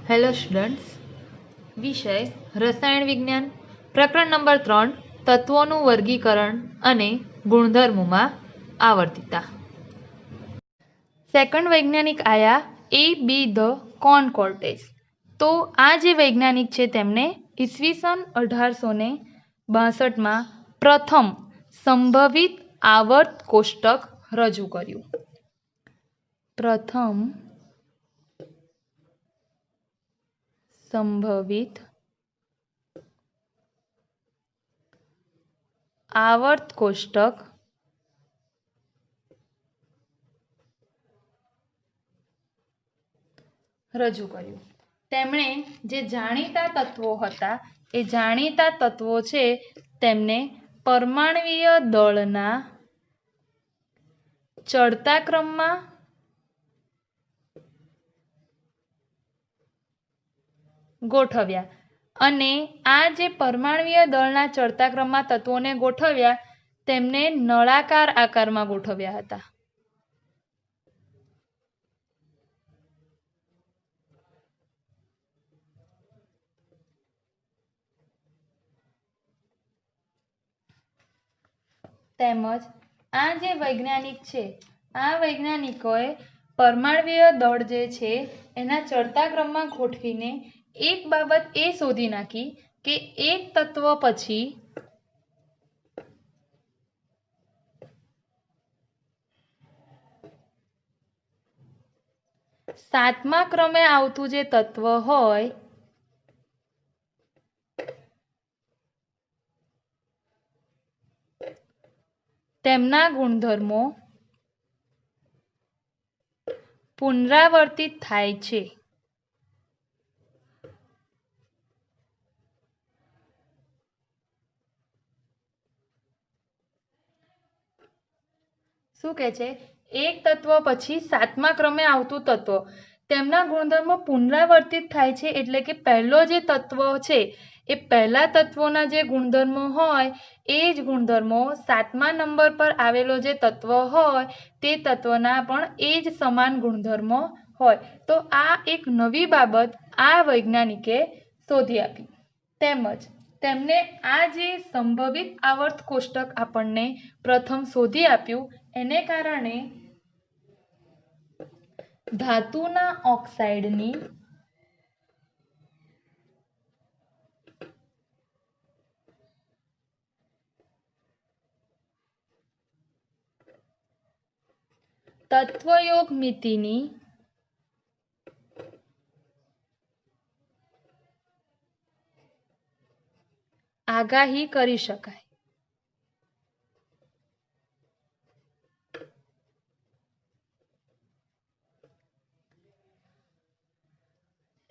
Hello students, વિષય રસાયણ વિજ્ઞાન, પ્રકરણ નંબર 3, તત્વોનું વર્ગીકરણ અને ગુણધર્મોમાં આવર્તિતા. સેકન્ડ વૈજ્ઞાનિક આયા A.B. ધ કોનકોર્ટેસ. તો આ જે વૈજ્ઞાનિક છે તેમણે ઈસવીસન 1862માં પ્રથમ સંભવિત આવર્ત કોષ્ટક રજૂ કર્યું. પ્રથમ સંભવિત આવર્ત કોષ્ટક રજૂ કર્યું. તેમણે જે જાણીતા તત્વો હતા એ જાણીતા તત્વો છે તેમને પરમાણ્વીય દળના ચડતા ક્રમમાં ગોઠવ્યા અને આ જે પરમાણ્વીય દળના ચડતા ક્રમમાં તત્વોને ગોઠવ્યા તેમને નળાકાર આકારમાં ગોઠવ્યા હતા. તેમજ આ જે વૈજ્ઞાનિક છે આ વૈજ્ઞાનિકોએ પરમાણ્વીય દળ જે છે એના ચડતા ક્રમમાં ગોઠવીને એક બાબત એ શોધી નાખી કે એક તત્વ પછી સાતમા ક્રમે આવતું જે તત્વ હોય તેમના ગુણધર્મો પુનરાવર્તિત થાય છે. શું કહે છે? એક તત્વ પછી સાતમા ક્રમે આવતું તત્વ તેમના ગુણધર્મો પુનરાવર્તિત થાય છે, એટલે કે પહેલો જે તત્વ છે એ પહેલા તત્વોના જે ગુણધર્મો હોય એ જ ગુણધર્મો સાતમા નંબર પર આવેલો જે તત્વ હોય તે તત્વના પણ એ જ સમાન ગુણધર્મો હોય. તો આ એક નવી બાબત આ વૈજ્ઞાનિકે શોધી આપી. તેમજ તેમને આ જે સંભવિત આવર્ત કોષ્ટક આપણને પ્રથમ શોધી આપ્યું એને કારણે ધાતુના ઓક્સાઇડની તત્વયોગ મિતિની આગાહી કરી શકાય.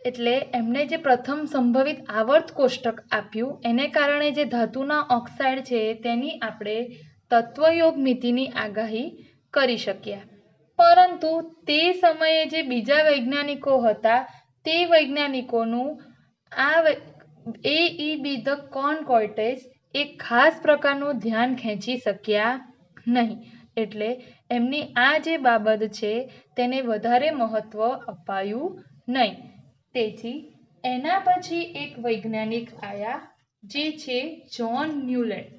એટલે એમને જે પ્રથમ સંભવિત આવર્ત કોષ્ટક આપ્યું એને કારણે જે ધાતુના ઓક્સાઇડ છે તેની આપણે તત્વયોગ મિતિની આગાહી કરી શક્યા. પરંતુ તે સમયે જે બીજા વૈજ્ઞાનિકો હતા તે વૈજ્ઞાનિકોનું આ A.E.B. ધ કોનકોર્ટેસ એક ખાસ પ્રકારનું ધ્યાન ખેંચી શક્યા નહીં. એટલે એમની આ જે બાબત છે તેને વધારે મહત્વ અપાયું નહીં. તેથી એના પછી એક વૈજ્ઞાનિક આયા જે છે જ્હોન ન્યુલેન્ડ,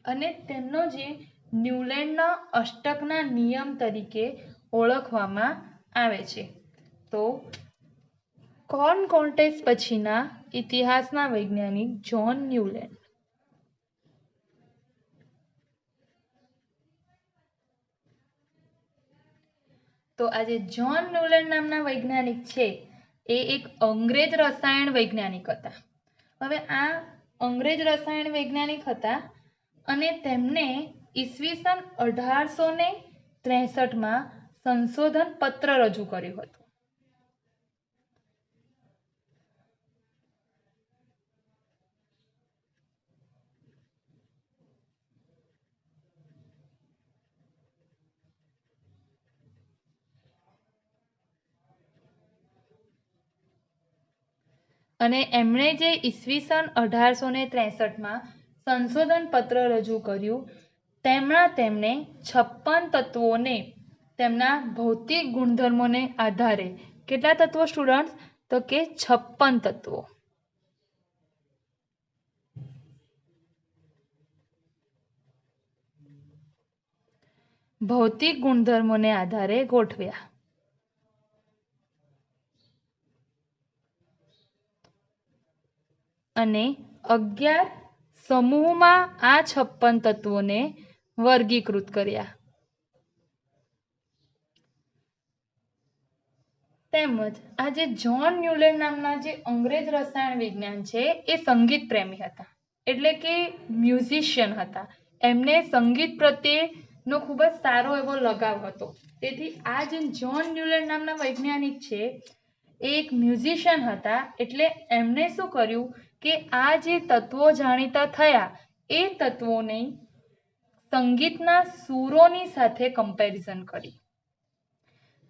અને તેમનો જે ન્યુલેન્ડના અષ્ટકના નિયમ તરીકે ઓળખવામાં આવે છે. તો કોનકોર્ટેસ પછીના ઇતિહાસના વૈજ્ઞાનિક જ્હોન ન્યુલેન્ડ. તો આજે જ્હોન ન્યુલેન્ડ નામના વૈજ્ઞાનિક છે એ એક અંગ્રેજ રસાયણ વૈજ્ઞાનિક હતા. હવે આ અંગ્રેજ રસાયણ વૈજ્ઞાનિક હતા અને તેમને ઈસવીસન 1863માં સંશોધન પત્ર રજૂ કર્યું હતું. અને એમણે જે ઈસવીસન 1863માં સંશોધન પત્ર રજૂ કર્યું તેમાં તેમણે 56 તત્વોને તેમના ભૌતિક ગુણધર્મોને આધારે, કેટલા તત્વો સ્ટુડન્ટ્સ? તો કે 56 તત્વો. ભૌતિક ગુણધર્મોને આધારે ગોઠવ્યા. અને 11 સમૂહમાં આ 56 તત્વોને વર્ગીકૃત કર્યા. તેમજ આ જે જ્હોન ન્યુલેન્ડ નામના જે અંગ્રેજ રસાયણ વિજ્ઞાન છે એ સંગીત પ્રેમી હતા, એટલે કે મ્યુઝિશિયન હતા. એમને સંગીત પ્રત્યેનો ખૂબ જ સારો એવો લગાવ હતો. તેથી આ જે જ્હોન ન્યુલેન્ડ નામના વૈજ્ઞાનિક છે એ એક મ્યુઝિશિયન હતા. એટલે એમણે શું કર્યું કે આ જે તત્વો જાણીતા થયા એ તત્વોને સંગીતના સૂરોની સાથે કમ્પેરિઝન કરી.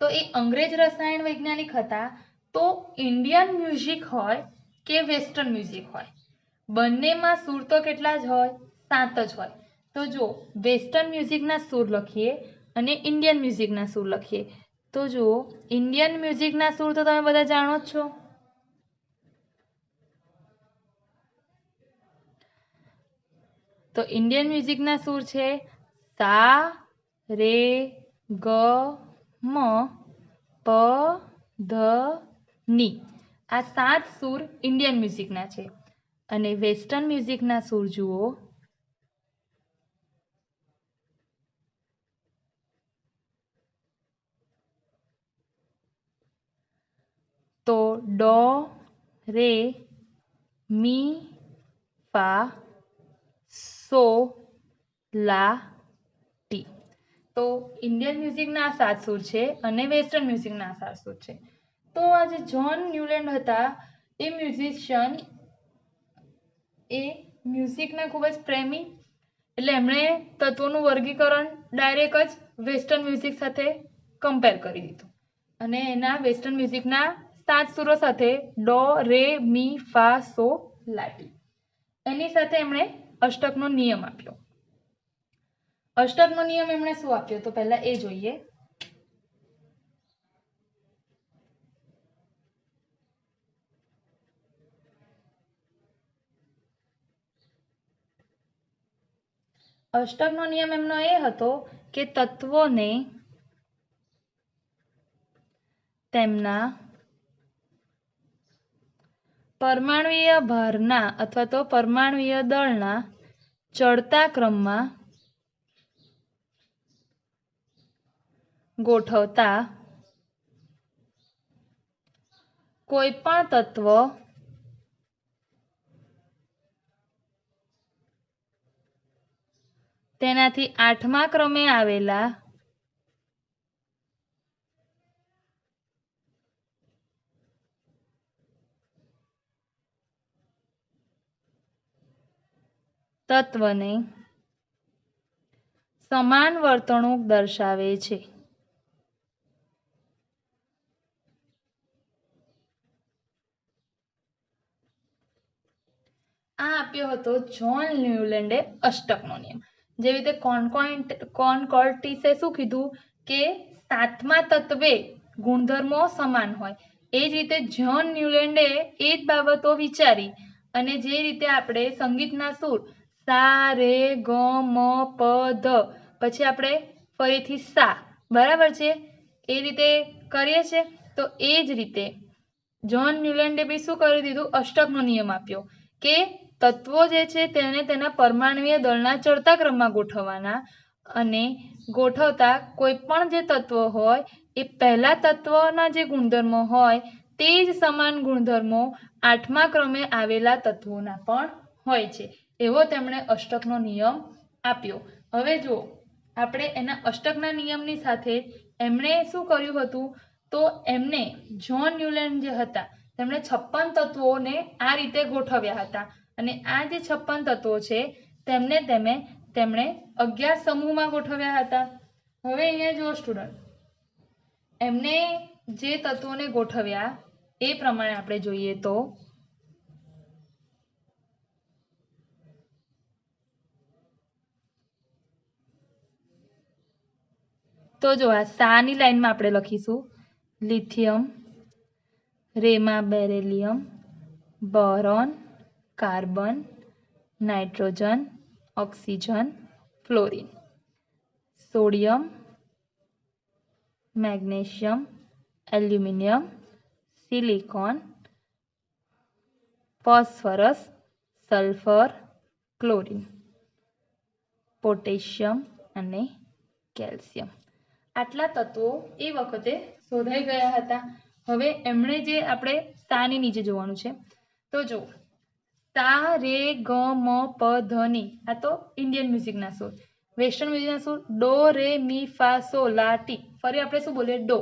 તો એ અંગ્રેજ રસાયણ વૈજ્ઞાનિક હતા. તો ઇન્ડિયન મ્યુઝિક હોય કે વેસ્ટર્ન મ્યુઝિક હોય, બંનેમાં સૂર તો કેટલા જ હોય? 7 જ હોય. તો જો વેસ્ટર્ન મ્યુઝિકના સૂર લખીએ અને ઇન્ડિયન મ્યુઝિકના સૂર લખીએ, તો જો ઇન્ડિયન મ્યુઝિકના સૂર તો તમે બધા જાણો જ છો. તો ઇન્ડિયન મ્યુઝિકના સૂર છે સા, રે, ગ, મ, પ, ધ, ની. આ 7 સૂર ઇન્ડિયન મ્યુઝિકના છે. અને વેસ્ટર્ન મ્યુઝિકના સૂર જુઓ તો ડો, રે, મી, ફા, સો, લા, ટી. તો ઇન્ડિયન મ્યુઝિકના 7 સૂર છે અને વેસ્ટર્ન મ્યુઝિકના 7 સૂર છે. તો આ જે જ્હોન ન્યુલેન્ડ હતા એ મ્યુઝિશિયન એ મ્યુઝિકના ખૂબ જ પ્રેમી, એટલે એમણે તત્વોનું વર્ગીકરણ ડાયરેક્ટ જ વેસ્ટર્ન મ્યુઝિક સાથે કમ્પેર કરી દીધું. અને એના વેસ્ટર્ન મ્યુઝિકના 7 સૂરો સાથે ડો, રે, મી, ફા, સો, લા, ટી. એની સાથે એમણે અષ્ટકનો નિયમ આપ્યો. અષ્ટકનો નિયમ એમણે શું આપ્યો તો પહેલા એ જોઈએ. અષ્ટકનો નિયમ એમનો એ હતો કે તત્વોને તેમના પરમાણુય ભારના અથવા તો પરમાણુય દળના ચડતા ક્રમમાં ગોઠવતા કોઈ પણ તત્વ તેનાથી 8મા ક્રમે આવેલા તત્વને સમાન વર્તણૂક દર્શાવે છે. આ આપ્યો હતો જ્હોન ન્યુલેન્ડે અષ્ટકનો નિયમ. જેવી રીતે કોનકોર્ટીસે શું કીધું કે 7મા તત્વે ગુણધર્મો સમાન હોય, એ જ રીતે જ્હોન ન્યુલેન્ડે એ જ બાબતો વિચારી અને જે રીતે આપણે સંગીતના સૂર સા, રે, ગ, મ, પ, ધ, પછી આપણે ફરીથી સા, બરાબર છે, એ રીતે કરીએ છીએ. તો એ જ રીતે જ્હોન ન્યુલેન્ડે બી શું કરી દીધું? અષ્ટકનો નિયમ આપ્યો કે તત્વો જે છે તેને તેના પરમાણુય દળના ચડતા ક્રમમાં ગોઠવવાના, અને ગોઠવતા કોઈ પણ જે તત્વ હોય એ પહેલા તત્વના જે ગુણધર્મો હોય તે જ સમાન ગુણધર્મો 8મા ક્રમે આવેલા તત્વોના પણ હોય છે. એવો તેમણે અષ્ટકનો નિયમ આપ્યો. હવે જો આપણે એના અષ્ટકના નિયમની સાથે એમણે શું કર્યું હતું તો એમને જ્હોન ન્યુલેન્ડ જે હતા તેમણે 56 તત્વોને આ રીતે ગોઠવ્યા હતા. અને આ જે 56 તત્વો છે તેમણે 11 સમૂહમાં ગોઠવ્યા હતા. હવે અહીંયા જુઓ સ્ટુડન્ટ, એમને જે તત્વોને ગોઠવ્યા એ પ્રમાણે આપણે જોઈએ તો જો આ સાની લાઈનમાં આપણે લખીશું લિથિયમ, રેમાં beryllium, boron, carbon, nitrogen, oxygen, fluorine. Sodium, magnesium, aluminium, silicon, phosphorus, sulphur, chlorine, potassium અને કેલ્શિયમ. આટલા તત્વો એ વખતે શોધાઈ ગયા હતા. હવે એમણે જે આપણે સાની નીચે જોવાનું છે. તો જો સા રે ગ મ પ ધ ની, આ તો ઇન્ડિયન મ્યુઝિકના સૂર. વેસ્ટર્ન મ્યુઝિકના સૂર ડો રે મી ફા સો લા ટી. ફરી આપણે શું બોલીએ? ડો.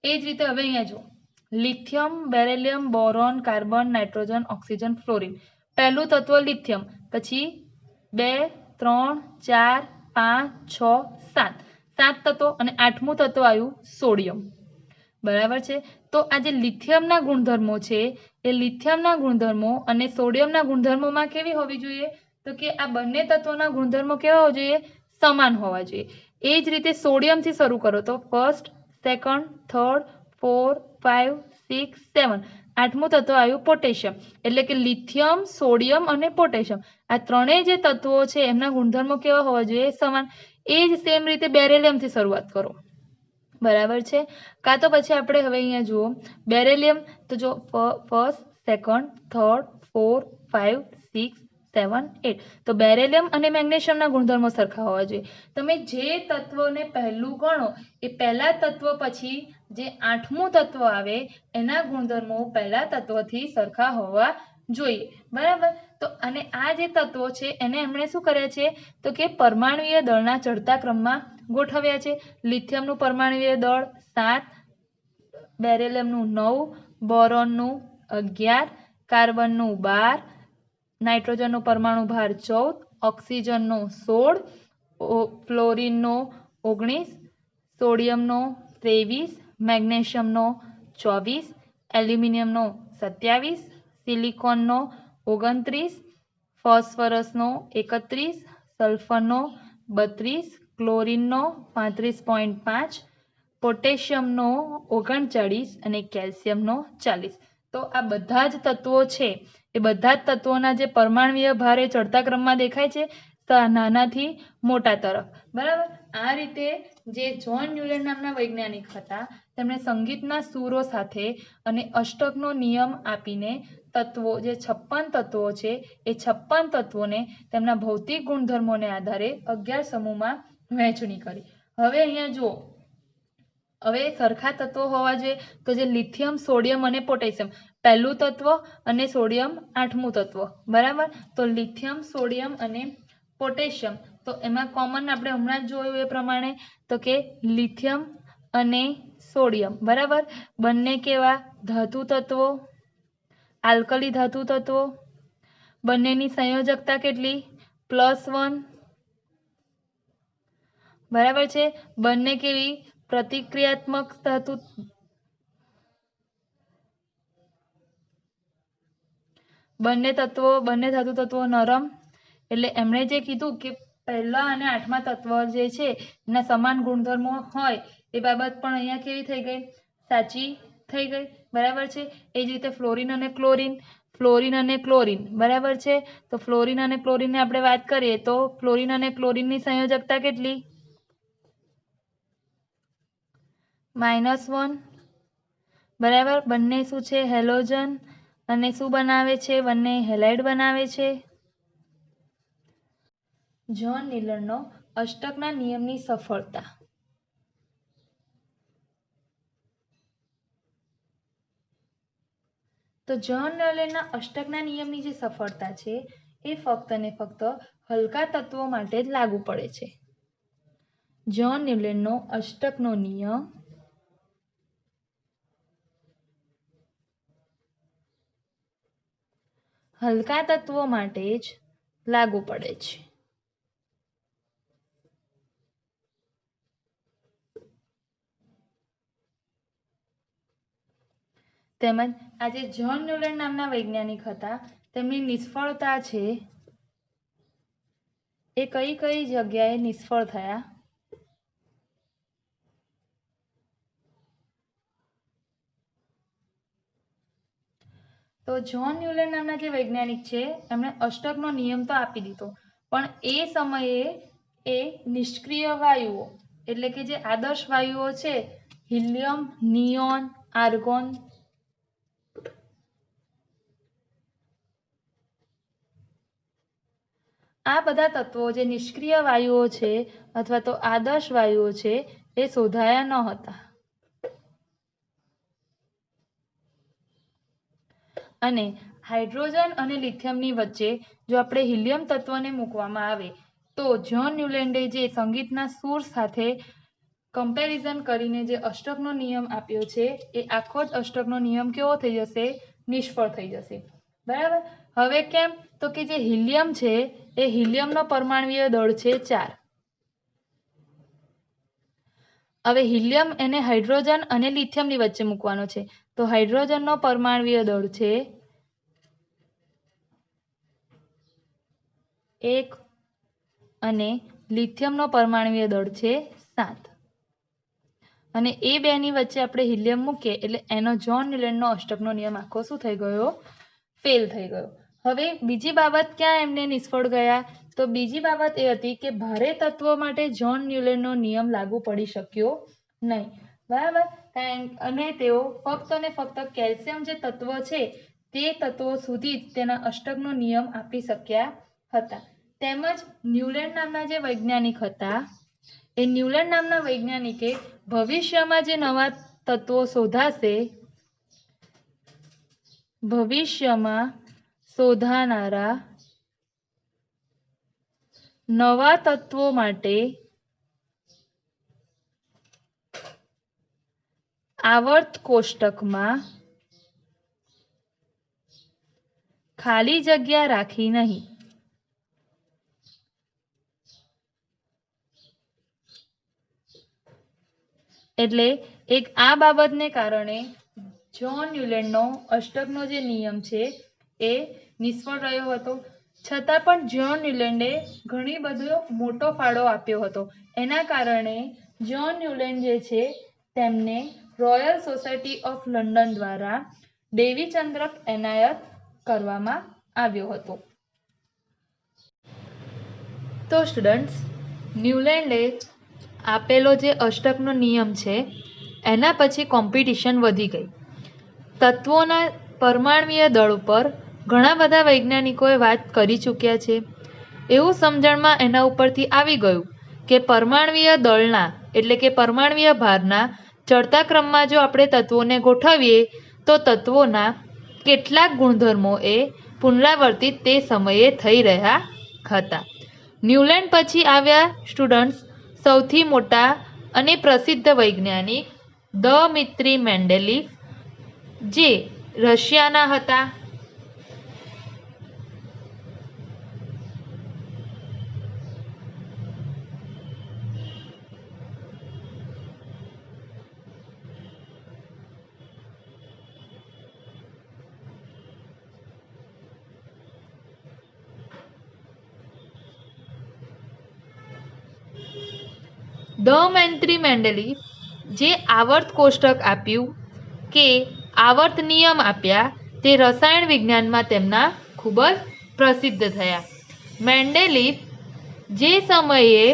એ જ રીતે હવે અહીંયા જો lithium, beryllium, boron, carbon, nitrogen, oxygen, fluorine. પહેલું તત્વ લિથિયમ, પછી 2, 3, 4, 5, 6, 7. 7 તત્વો અને 8મું તત્વ આવ્યું સોડિયમ. બરાબર છે. તો આ જે લિથિયમના ગુણધર્મો છે એ લિથિયમના ગુણધર્મો અને સોડિયમના ગુણધર્મોમાં કેવી હોવી જોઈએ? તો કે આ બંને તત્વોના ગુણધર્મો કેવા હોવા જોઈએ? સમાન હોવા જોઈએ. એ જ રીતે સોડિયમથી શરૂ કરો તો ફર્સ્ટ, સેકન્ડ, થર્ડ, 4, 5, 6, 7. 8મું તત્વ આવ્યું પોટેશિયમ. એટલે કે લિથિયમ, સોડિયમ અને પોટેશિયમ, આ ત્રણેય જે તત્વો છે એમના ગુણધર્મો કેવા હોવા જોઈએ? સમાન. એ જ સેમ રીતે બેરિલિયમથી શરૂઆત કરો. બરાબર છે. કાં તો પછી આપણે હવે અહીંયા જુઓ બેરિલિયમ, તો જો ફર્સ્ટ, સેકન્ડ, થર્ડ, 4, 5, 6, 7, 8. તો બેરિલિયમ અને મેગ્નેશિયમના ગુણધર્મો સરખા હોવા જોઈએ. તમે જે તત્વને પહેલું ગણો એ પહેલા તત્વ પછી જે 8મું તત્વ આવે એના ગુણધર્મો પહેલા તત્વથી સરખા હોવા જોઈએ. બરાબર. તો અને આ જે તત્વો છે એને એમણે શું કર્યા છે? તો કે પરમાણુય દળના ચડતા ક્રમમાં ગોઠવ્યા છે. લિથિયમનું પરમાણુય દળ 7, બેરિલિયમનું 9, બોરોનનું 11, કાર્બનનું 12, નાઇટ્રોજનનો પરમાણુ ભાર 14, ઓક્સિજનનો 16, ફ્લોરિનનો 19, સોડિયમનો 23, મેગ્નેશિયમનો 24, એલ્યુમિનિયમનો 27, સિલિકોનનો 29, ફોસ્ફરસનો 31, સલ્ફરનો 32, ક્લોરિનનો 35.5, પોટેશિયમનો 39 અને કેલ્શિયમનો 40. તો આ બધા જ તત્વો છે એ બધા જ તત્વોના જે પરમાણુય ભાર એ ચડતા ક્રમમાં દેખાય છે નાનાથી મોટા તરફ. બરાબર. આ રીતે જે જ્હોન ન્યુલેન નામના વૈજ્ઞાનિક હતા તેમણે સંગીતના સૂરો સાથે અને અષ્ટકનો નિયમ આપીને તત્વો જે 56 તત્વો છે એ 56 તત્વોને તેમના ભૌતિક ગુણધર્મોને આધારે 11 સમૂહમાં વહેંચણી કરી. હવે અહીંયા જુઓ, હવે સરખા તત્વો હોવા જોઈએ. તો જે લિથિયમ, સોડિયમ અને પોટેશિયમ, પહેલું તત્વ અને સોડિયમ 8મું તત્વ. બરાબર. તો લિથિયમ, સોડિયમ અને પોટેશિયમ, તો એમાં કોમન આપણે હમણાં જ જોયું એ પ્રમાણે તો કે લિથિયમ અને સોડિયમ. બરાબર. બંને કેવા? ધાતુ તત્વો, આલ્કલી ધાતુ તત્વો. બંનેની સંયોજકતા કેટલી? +1. બરાબર છે. બંને કેવી? પ્રતિક્રિયાત્મક ધાતુ. બંને ધાતુ તત્વો નરમ. એટલે એમણે જે કીધું કે પહેલા અને 8મા તત્વ જે છે એના સમાન ગુણધર્મો હોય એ બાબત પણ અહીંયા કેવી થઈ ગઈ? સાચી થઈ ગઈ. બરાબર છે. એ જ રીતે ફ્લોરિન અને ક્લોરિન. બરાબર છે. તો ફ્લોરિન અને ક્લોરિનની આપણે વાત કરીએ તો ફ્લોરિન અને ક્લોરિનની સંયોજકતા કેટલી? -1. બરાબર. બંને શું છે? હેલોજન. અને શું બનાવે છે? બંને હેલાઇડ બનાવે છે. જ્હોન ન્યુલેનનો અષ્ટકના નિયમની સફળતા. તો જ્હોન ન્યુલેનના અષ્ટકના નિયમની જે સફળતા છે એ ફક્ત ને ફક્ત હલકા તત્વો માટે જ લાગુ પડે છે. જ્હોન ન્યુલેનનો અષ્ટકનો નિયમ હલકા તત્વો માટે જ લાગુ પડે છે. તેમજ આજે જ્હોન ન્યુલેન નામના વૈજ્ઞાનિક હતા તેમની નિષ્ફળતા છે એ કઈ કઈ જગ્યાએ નિષ્ફળ થયા? તો જ્હોન ન્યુલેન્ડ નામના જે વૈજ્ઞાનિક છે એમણે અષ્ટકનો નિયમ તો આપી દીધો, પણ એ સમયે એ નિષ્ક્રિય વાયુઓ એટલે કે જે આદર્શ વાયુઓ છે, હિલિયમ, નિયોન, આર્ગોન, આ બધા તત્વો જે નિષ્ક્રિય વાયુઓ છે અથવા તો આદર્શ વાયુઓ છે એ શોધાયા ન હતા. અને હાઇડ્રોજન અને લિથિયમની વચ્ચે જો આપણે હિલિયમ તત્વને મૂકવામાં આવે તો જ્હોન ન્યુલેન્ડે જે સંગીતના સૂર સાથે કમ્પેરિઝન કરીને જે અષ્ટકનો નિયમ આપ્યો છે એ આખો જ અષ્ટકનો નિયમ કેવો થઈ જશે? નિષ્ફળ થઈ જશે. બરાબર. હવે કેમ? તો કે જે હિલિયમ છે એ હિલિયમનો પરમાણ્વીય દળ છે 4. હવે હિલિયમ એને હાઇડ્રોજન અને લિથિયમની વચ્ચે મૂકવાનો છે, તો હાઇડ્રોજનનો પરમાણ્વીય દળ છે 1 અને લિથિયમનો પરમાણ્વીય દળ છે 7. અને એ બેની વચ્ચે આપણે હિલિયમ મૂકીએ એટલે એનો જ્હોન ન્યુલેન્ડનો અષ્ટકનો નિયમ આખો શું થઈ ગયો? ફેલ થઈ ગયો. હવે બીજી બાબત ક્યાં એમને નિષ્ફળ ગયા? તો બીજી બાબત એ હતી કે ભારે તત્વો માટે જ્હોન ન્યુલેન્ડનો નિયમ લાગુ પડી શક્યો નહીં. બરાબર. અને તેઓ ફક્ત ને ફક્ત કેલ્શિયમ જે તત્વ છે તે તત્વો સુધી જ તેના અષ્ટકનો નિયમ આપી શક્યા હતા. તેમજ ન્યુલેન્ડ નામના જે વૈજ્ઞાનિક હતા એ ન્યુલેન્ડ નામના વૈજ્ઞાનિકે ભવિષ્યમાં જે નવા તત્વો શોધાશે, ભવિષ્યમાં શોધાનારા નવા તત્વો માટે આવર્ત કોષ્ટકમાં ખાલી જગ્યા રાખી નહીં. એટલે એક આ બાબતને કારણે જ્હોન ન્યુલેન્ડનો અષ્ટકનો જે નિયમ છે એ નિષ્ફળ રહ્યો હતો. છતાં પણ જ્હોન ન્યુલેન્ડે ઘણી બધો મોટો ફાળો આપ્યો હતો. એના કારણે જ્હોન ન્યુલેન્ડ જે છે તેમને રોયલ સોસાયટી ઓફ લંડન દ્વારા ડેવી ચંદ્રક એનાયત કરવામાં આવ્યો હતો. તો સ્ટુડન્ટ્સ, ન્યુલેન્ડે આપેલો જે અષ્ટકનો નિયમ છે એના પછી કોમ્પિટિશન વધી ગઈ. તત્વોના પરમાણ્વીય દળ ઉપર ઘણા બધા વૈજ્ઞાનિકોએ વાત કરી ચૂક્યા છે. એવું સમજણમાં એના ઉપરથી આવી ગયું કે પરમાણ્વીય દળના એટલે કે પરમાણ્વીય ભારના ચડતા ક્રમમાં જો આપણે તત્વોને ગોઠવીએ તો તત્વોના કેટલાક ગુણધર્મો એ પુનરાવર્તિત તે સમયે થઈ રહ્યા હતા. ન્યુલેન્ડ પછી આવ્યા સ્ટુડન્ટ્સ સૌથી મોટા અને પ્રસિદ્ધ વૈજ્ઞાનિક દમિત્રી મેન્ડેલીફ, જે રશિયાના હતા. દમિત્રી મેન્ડેલીફ જે આવર્ત કોષ્ટક આપ્યું કે આવર્ત નિયમ આપ્યા તે રસાયણ વિજ્ઞાનમાં તેમના ખૂબ જ પ્રસિદ્ધ થયા. મેન્ડેલીફ જે સમયે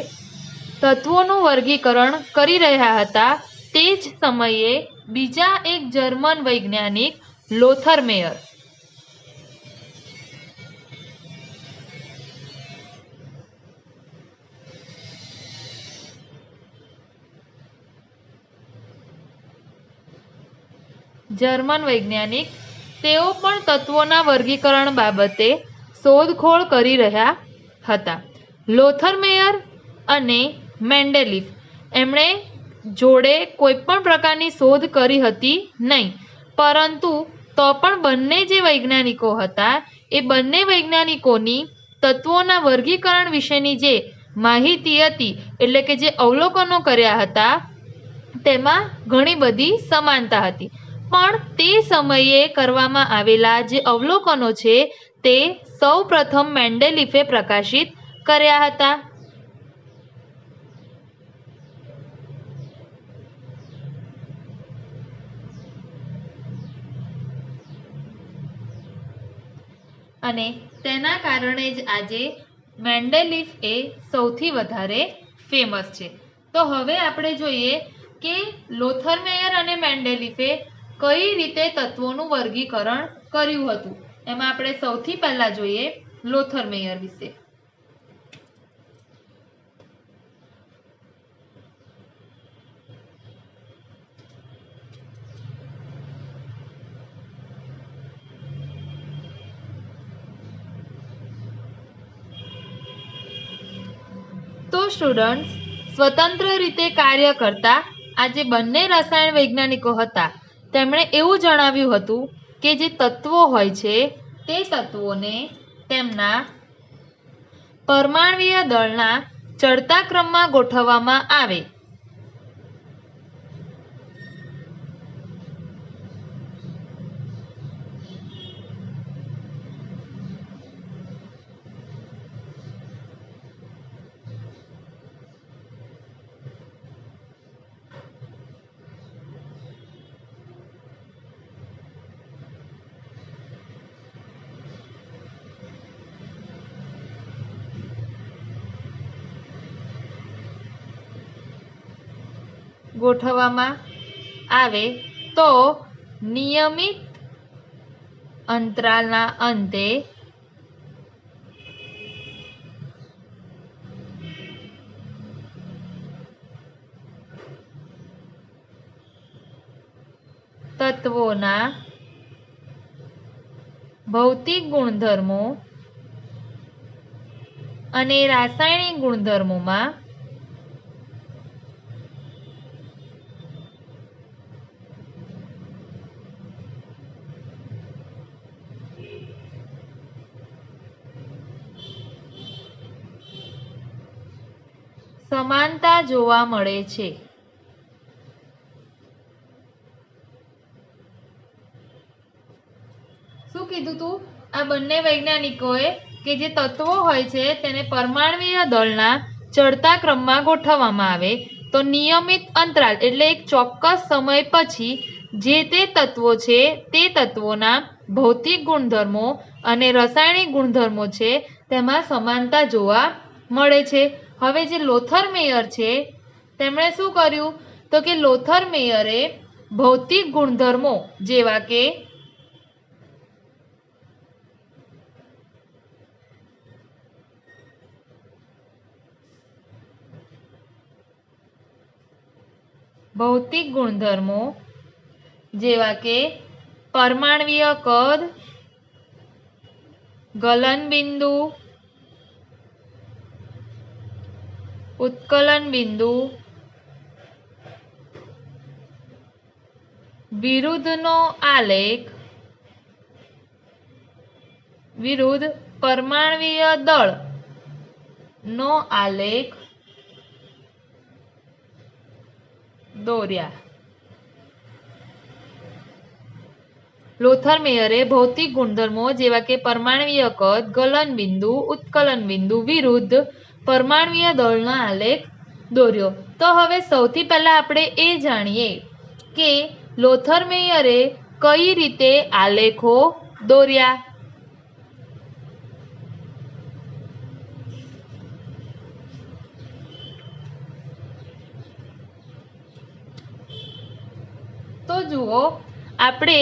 તત્વોનું વર્ગીકરણ કરી રહ્યા હતા તે જ સમયે બીજા એક જર્મન વૈજ્ઞાનિક લોથર મેયર તેઓ પણ તત્વોના વર્ગીકરણ બાબતે શોધખોળ કરી રહ્યા હતા. લોથર મેયર અને મેન્ડેલીફ એમણે જોડે કોઈ પણ પ્રકારની શોધ કરી હતી નહીં, પરંતુ તો પણ બંને જે વૈજ્ઞાનિકો હતા એ બંને વૈજ્ઞાનિકોની તત્વોના વર્ગીકરણ વિશેની જે માહિતી હતી એટલે કે જે અવલોકનો કર્યા હતા તેમાં ઘણી બધી સમાનતા હતી. પણ તે સમયે કરવામાં આવેલા જે અવલોકનો છે તે સૌ પ્રથમ મેન્ડેલીફે પ્રકાશિત કર્યા હતા. અને તેના કારણે જ આજે મેન્ડેલીફ એ સૌથી વધારે ફેમસ છે. તો હવે આપણે જોઈએ કે લોથરમેયર અને મેન્ડેલીફે કઈ રીતે તત્વોનું વર્ગીકરણ કર્યું હતું. એમાં આપણે સૌથી પહેલા જોઈએ લોથરમેયર વિશે. તો સ્ટુડન્ટ્સ, સ્વતંત્ર રીતે કાર્ય કરતા આ જે બંને રસાયણ વૈજ્ઞાનિકો હતા તેમણે એવું જણાવ્યું હતું કે જે તત્વો હોય છે તે તત્વોને તેમના પરમાણ્વીય દળના ચડતા ક્રમમાં ગોઠવવામાં આવે. આવે તો નિયમિત અંતરાલના અંતે તત્વોના ભૌતિક ગુણધર્મો અને રાસાયણિક ગુણધર્મોમાં સમાનતા જોવા મળે છે. શું કીધું તું આ બંને વૈજ્ઞાનિકોએ કે જે તત્વો હોય છે તેને પરમાણ્વીય દળના ચડતા ક્રમમાં ગોઠવવામાં આવે તો નિયમિત અંતરાલ એટલે એક ચોક્કસ સમય પછી જે તે તત્વો છે તે તત્વોના ભૌતિક ગુણધર્મો અને રાસાયણિક ગુણધર્મો છે તેમાં સમાનતા જોવા મળે છે. હવે જે લોથરમેયર છે તેમણે શું કર્યું તો કે લોથરમેયરે ભૌતિક ગુણધર્મો જેવા કે પરમાણ્વીય કદ, ગલનબિંદુ, ઉત્કલન બિંદુ, વિરુદ્ધનો આલેખ, વિરુદ્ધ પરમાણ્વીય દળનો આલેખ દોર્યા. લોથરમેયરે ભૌતિક ગુણધર્મો જેવા કે પરમાણ્વીય કદ, ગલનબિંદુ, ઉત્કલન બિંદુ વિરુદ્ધ પરમાણ્વીય દળનો આલેખ દોર્યો. તો હવે સૌથી પહેલા આપણે એ જાણીએ કે લોથરમેયરે કઈ રીતે આલેખો દોર્યા. તો જુઓ, આપણે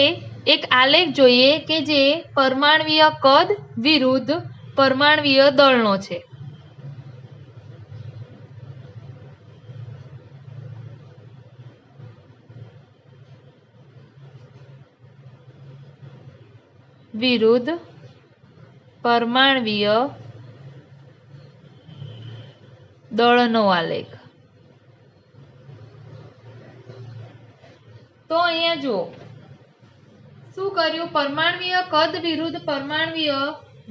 એક આલેખ જોઈએ કે જે પરમાણ્વીય કદ વિરુદ્ધ પરમાણ્વીય દળનો છે. વિરુદ્ધ પરમાણ્વીય દળનો આલેખ. તો અહીંયા જુઓ શું કર્યું. પરમાણ્વીય કદ વિરુદ્ધ પરમાણ્વીય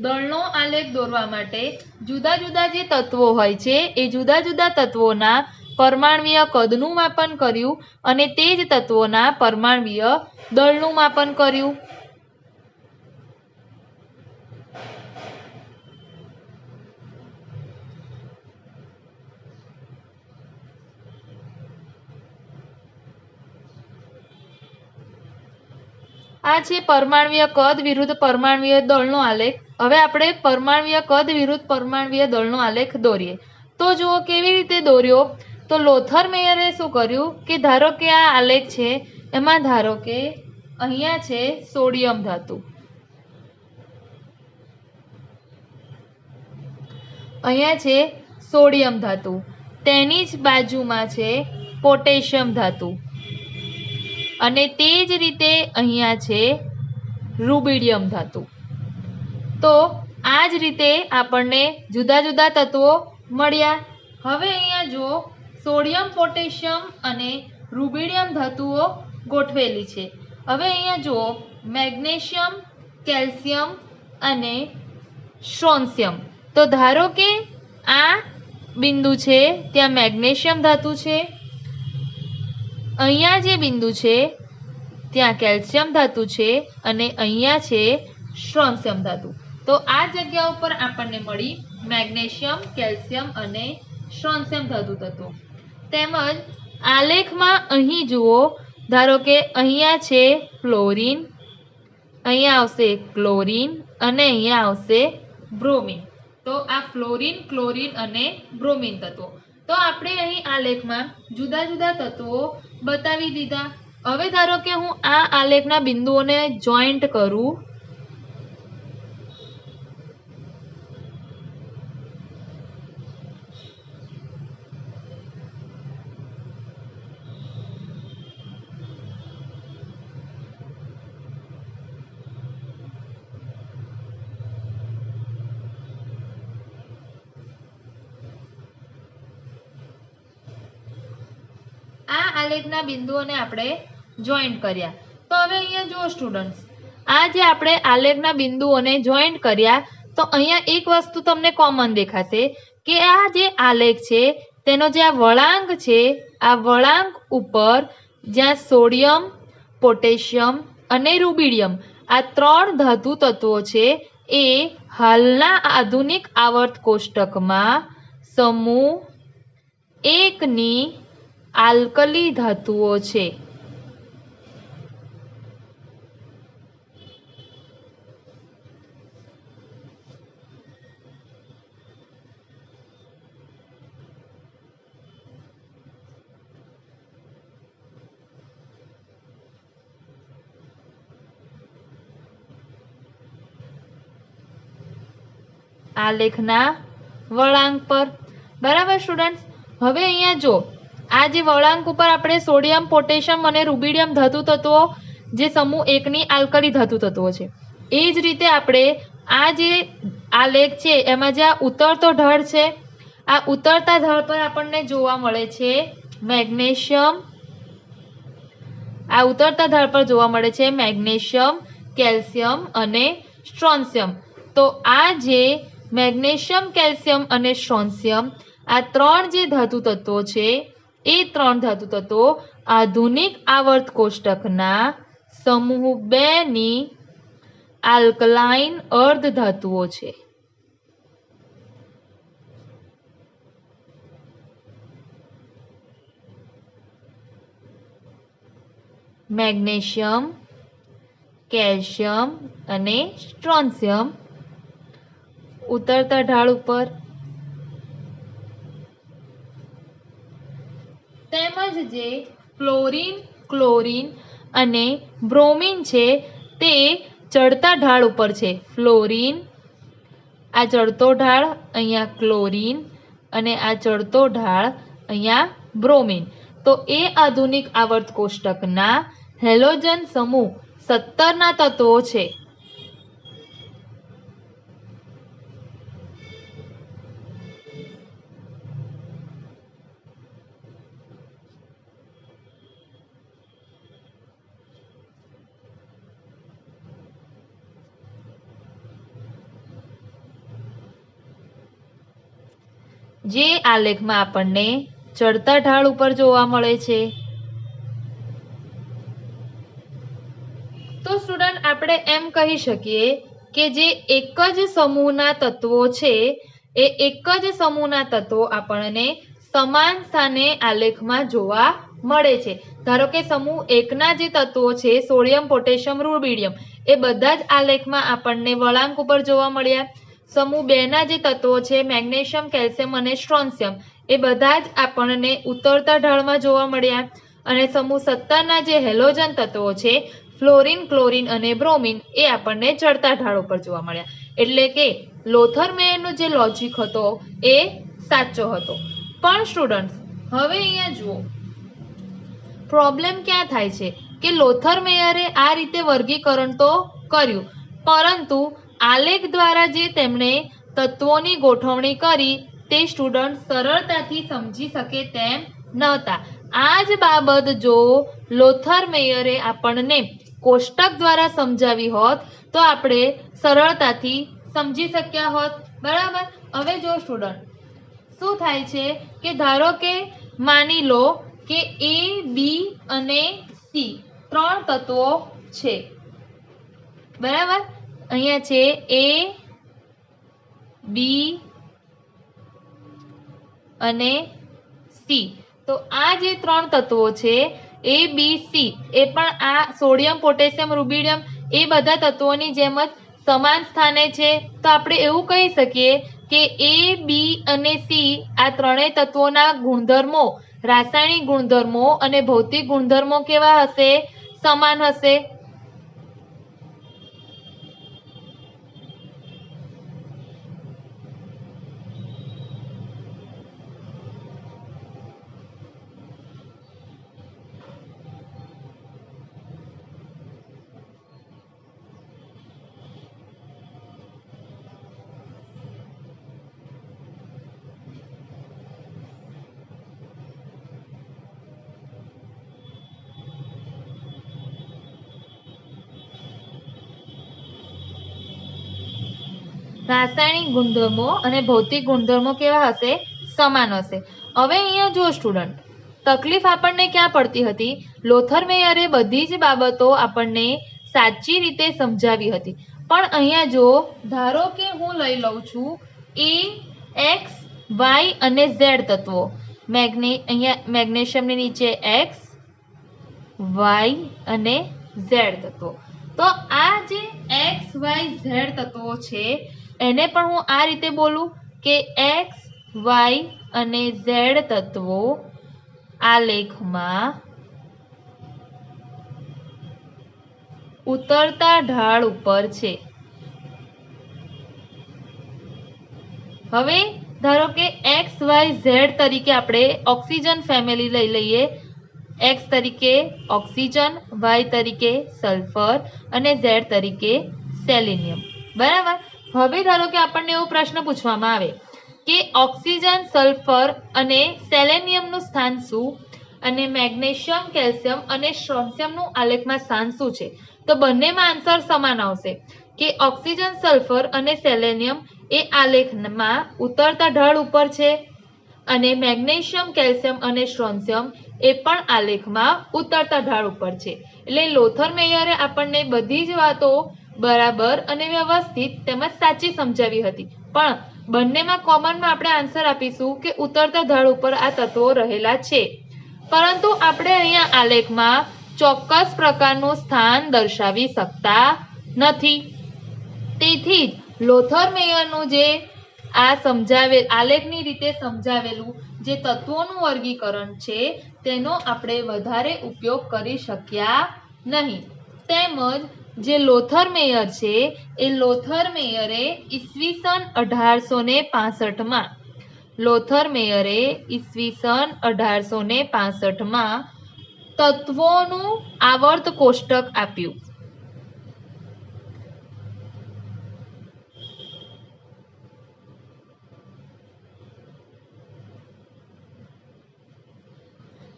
દળનો આલેખ દોરવા માટે જુદા જુદા જે તત્વો હોય છે એ જુદા જુદા તત્વોના પરમાણ્વીય કદનું માપન કર્યું અને તે જ તત્વોના પરમાણ્વીય દળનું માપન કર્યું. આ છે પરમાણ્વીય કદ વિરુદ્ધ પરમાણ્વીય દળનો આલેખ. હવે આપણે પરમાણ્વીય કદ વિરુદ્ધ પરમાણ્વીય દળનો આલેખ દોરીએ. તો જુઓ કેવી રીતે દોર્યો. તો લોથર મેયરે શું કર્યું કે ધારો કે આ આલેખ છે, એમાં ધારો કે અહીંયા છે સોડિયમ ધાતુ, અહીંયા છે સોડિયમ ધાતુ, તેની જ બાજુમાં છે પોટેશિયમ ધાતુ, અને તે જ રીતે અહીંયા છે રૂબિડિયમ ધાતુ. તો આ જ રીતે આપણને જુદા જુદા તત્વો મળ્યા. હવે અહીંયા જો સોડિયમ, પોટેશિયમ અને રૂબિડિયમ ધાતુઓ ગોઠવેલી છે. હવે અહીંયા જુઓ મેગ્નેશિયમ, કેલ્શિયમ અને સ્ટ્રોન્શિયમ. તો ધારો કે આ બિંદુ છે ત્યાં મેગ્નેશિયમ ધાતુ છે, અહીંયા જે બિંદુ છે ત્યાં કેલ્શિયમ ધાતુ છે અને અહીંયા છે સ્ટ્રોન્શિયમ ધાતુ. તો આ જગ્યા ઉપર આપણને મળી મેગ્નેશિયમ, કેલ્શિયમ અને સ્ટ્રોન્શિયમ ધાતુ તત્વો. તેમજ આલેખમાં અહીં જુઓ, ધારો કે અહીંયા છે ફ્લોરિન, અહીંયા આવશે ક્લોરિન અને અહીંયા આવશે બ્રોમિન. તો આ ફ્લોરિન, ક્લોરિન અને બ્રોમિન તત્વો. તો આપણે અહીં આલેખમાં જુદા જુદા તત્વો બતાવી દીધા. હવે ધારો કે હું આ આલેખના બિંદુઓને જોઈન્ટ કરું, આ આલેખના બિંદુઓને આપણે જોઈન્ટ કર્યા. તો હવે અહીંયા જુઓ સ્ટુડન્ટ્સ, આ જે આપણે આલેખના બિંદુઓને જોઈન્ટ કર્યા, તો અહીંયા એક વસ્તુ તમને કોમન દેખાશે કે આ જે આલેખ છે તેનો જે આ વળાંક છે, આ વળાંક ઉપર જ્યાં સોડિયમ, પોટેશિયમ અને રૂબિડિયમ આ 3 ધાતુ તત્વો છે એ હાલના આધુનિક આવર્ત કોષ્ટકમાં સમૂહ 1 ની આલ્કલી ધાતુઓ છે. આલેખના વળાંક પર. બરાબર સ્ટુડન્ટ્સ. હવે અહીંયા જો આ જે વળાંક ઉપર આપણે સોડિયમ, પોટેશિયમ અને રૂબિડિયમ ધાતુ તત્વો જે સમૂહ 1 ની આલ્કલી ધાતુ તત્વો છે, એ જ રીતે આપણે આ જે આલેખ છે એમાં જે આ ઉતરતો ઢાળ છે, આ ઉતરતા ઢાળ પર આપણને જોવા મળે છે મેગ્નેશિયમ, આ ઉતરતા ઢાળ પર જોવા મળે છે મેગ્નેશિયમ, કેલ્શિયમ અને સ્ટ્રોન્શિયમ. તો આ જે મેગ્નેશિયમ, કેલ્શિયમ અને સ્ટ્રોન્શિયમ આ 3 જે ધાતુ તત્વો છે એ 3 ધાતુ તત્વો આધુનિક આવર્ત કોષ્ટકના સમૂહ 2 ની આલ્કલાઇન અર્ધ ધાતુઓ છે. મેગ્નેશિયમ, કેલ્શિયમ અને સ્ટ્રોન્શિયમ ઉતરતા ઢાળ ઉપર, તેમજ જે ફ્લોરિન, ક્લોરિન અને બ્રોમિન છે તે ચડતા ઢાળ ઉપર છે. ફ્લોરિન, આ ચડતો ઢાળ અહીંયા ક્લોરિન અને આ ચડતો ઢાળ અહીંયા બ્રોમિન. તો એ આધુનિક આવર્ત કોષ્ટકના હેલોજન સમૂહ 17 ના તત્વો છે. જે આલેખમાં આપણને ચડતા ઢાળ ઉપર જોવા મળે છે. તો સ્ટુડન્ટ આપણે એમ કહી શકીએ કે જે એક જ સમૂહના તત્વો છે એ એક જ સમૂહના તત્વો આપણને સમાન સ્થાને આલેખમાં જોવા મળે છે. ધારો કે સમૂહ 1 ના જે તત્વો છે સોડિયમ, પોટેશિયમ, રૂબિડિયમ એ બધા જ આલેખમાં આપણને વળાંક ઉપર જોવા મળ્યા। સમૂહ 2 ના જે તત્વો છે મેગ્નેશિયમ, કેલ્શિયમ અને સ્ટ્રોન્શિયમ એ બધા જ આપણને ઉતરતા ઢાળમાં જોવા મળ્યા। અને સમૂહ 17 ના જે હેલોજન તત્વો છે ફ્લોરિન, ક્લોરિન અને બ્રોમિન એ આપણને ચડતા ઢાળ ઉપર જોવા મળ્યા। એટલે કે લોથર-મેયરનો જે લોજિક હતો એ સાચો હતો। પણ સ્ટુડન્ટ્સ હવે અહીંયા જુઓ, પ્રોબ્લેમ ક્યાં થાય છે કે લોથર-મેયરે આ રીતે વર્ગીકરણ તો કર્યું, પરંતુ આલેખ દ્વારા જે તેમણે તત્વોની ગોઠવણી કરી તે સ્ટુડન્ટ સરળતાથી સમજી શકે તેમ નહોતા। આ જ બાબત જો લોથર-મેયરે આપણને કોષ્ટક દ્વારા સમજાવી હોત તો આપણે સરળતાથી સમજી શક્યા હોત। બરાબર। હવે જો સ્ટુડન્ટ શું થાય છે કે ધારો કે માની લો કે A, B અને C 3 તત્વો છે। બરાબર। અહીંયા છે A, B અને C। તો આ જે 3 તત્વો છે A, B, C એ પણ આ સોડિયમ, પોટેશિયમ, રૂબિડિયમ એ બધા તત્વોની જેમ જ સમાન સ્થાને છે। તો આપણે એવું કહી શકીએ કે A, B અને C આ ત્રણેય તત્વોના ગુણધર્મો, રાસાયણિક ગુણધર્મો અને ભૌતિક ગુણધર્મો કેવા હશે? સમાન હશે। રાસાયણિક ગુણધર્મો અને ભૌતિક ગુણધર્મો કેવા હશે? સમાન હશે। હવે અહીંયા જો સ્ટુડન્ટ તકલીફ આપણને ક્યાં પડતી હતી? લોથર-મેયરે બધી જ બાબતો આપણને સાચી રીતે સમજાવી હતી, પણ અહીંયા જો ધારો કે હું લઈ લઉં છું A, X, Y અને Z તત્વો, અહીંયા મેગ્નેશિયમની નીચે X, Y અને Z તત્વો, તો આ જે X, Y, Z તત્વો છે એને પણ હું આ રીતે બોલું કે X, Y અને Z તત્વો આલેખમાં ઉતરતા ઢાળ ઉપર છે। હવે ધારો કે X, Y, Z તરીકે આપણે ઓક્સિજન ફેમિલી લઈ લઈએ। X તરીકે ઓક્સિજન, Y તરીકે સલ્ફર અને Z તરીકે સેલેનિયમ। બરાબર। હવે ધારો કે આપણને એવો પ્રશ્ન પૂછવામાં આવે કે ઓક્સિજન, સલ્ફર અને સેલેનિયમનું સ્થાન શું અને મેગ્નેશિયમ, કેલ્શિયમ અને સ્ટ્રોન્શિયમનું આલેખમાં સ્થાન શું છે? તો બંનેમાં આન્સર સમાન આવશે કે ઓક્સિજન, સલ્ફર અને સેલેનિયમ એ આલેખમાં ઉતરતા ઢાળ ઉપર છે અને મેગ્નેશિયમ, કેલ્શિયમ અને સ્ટ્રોન્શિયમ એ પણ આલેખમાં ઉતરતા ઢાળ ઉપર છે। એટલે લોથર-મેયરે આપણને બધી જ વાતો બરાબર અને વ્યવસ્થિત તેમજ સાચી સમજાવી હતી, પણ બંનેમાં કોમનમાં આપણે આન્સર આપીશું કે ઉતરતા ઢાળ ઉપર આ તત્વો રહેલા છે, પરંતુ આપણે અહીંયા આલેખમાં ચોક્કસ પ્રકારનું સ્થાન દર્શાવી શકતા નથી। તેથી જ લોથર-મેયરનું જે આ આલેખની રીતે સમજાવેલું જે તત્વોનું વર્ગીકરણ છે તેનો આપણે વધારે ઉપયોગ કરી શક્યા નહીં। તેમજ જે લોથર-મેયર છે એ લોથર-મેયરે ઈસવીસન 1865માં તત્વોનું આવર્ત કોષ્ટક આપ્યું।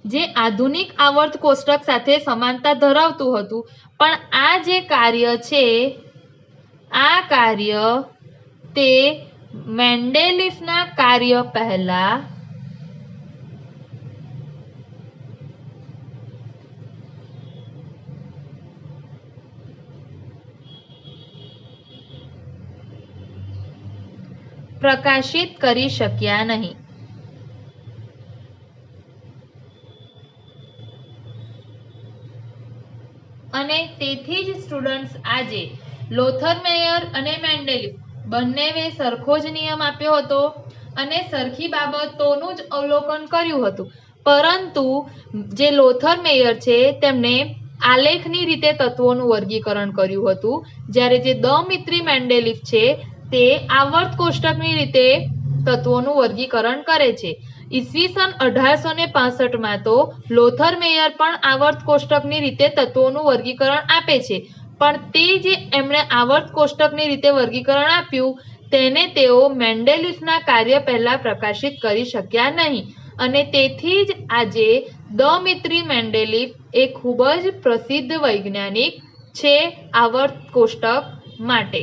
જે આધુનિક આવર્ત કોષ્ટક સાથે સમાનતા ધરાવતું હતું, પણ આ જે કાર્ય છે આ કાર્ય તે મેન્ડેલિફના કાર્ય પહેલા પ્રકાશિત કરી શક્યા નહીં। અને તેથી જ સ્ટુડન્ટ્સ આજે લોથરમેયર અને મેન્ડેલિફ બંનેએ સરખો જ નિયમ આપ્યો હતો અને સરખી બાબતોનું જ અવલોકન કર્યું હતું, પરંતુ જે લોથરમેયર છે તેમણે આલેખની રીતે તત્વોનું વર્ગીકરણ કર્યું હતું, જ્યારે જે દમિત્રી મેન્ડેલિફ છે તે આવર્ત કોષ્ટકની રીતે તત્વોનું વર્ગીકરણ કરે છે. ઈસવીસન 1865માં તો લોથરમેયર પણ આવર્ત કોષ્ટકની રીતે તત્વોનું વર્ગીકરણ આપે છે, પણ તે જે એમણે આવર્ત કોષ્ટકની રીતે વર્ગીકરણ આપ્યું તેને તેઓ મેન્ડેલિફના કાર્ય પહેલા પ્રકાશિત કરી શક્યા નહીં, અને તેથી જ આજે દમિત્રી મેન્ડેલિફ એ ખૂબ જ પ્રસિદ્ધ વૈજ્ઞાનિક છે આવર્ત કોષ્ટક માટે.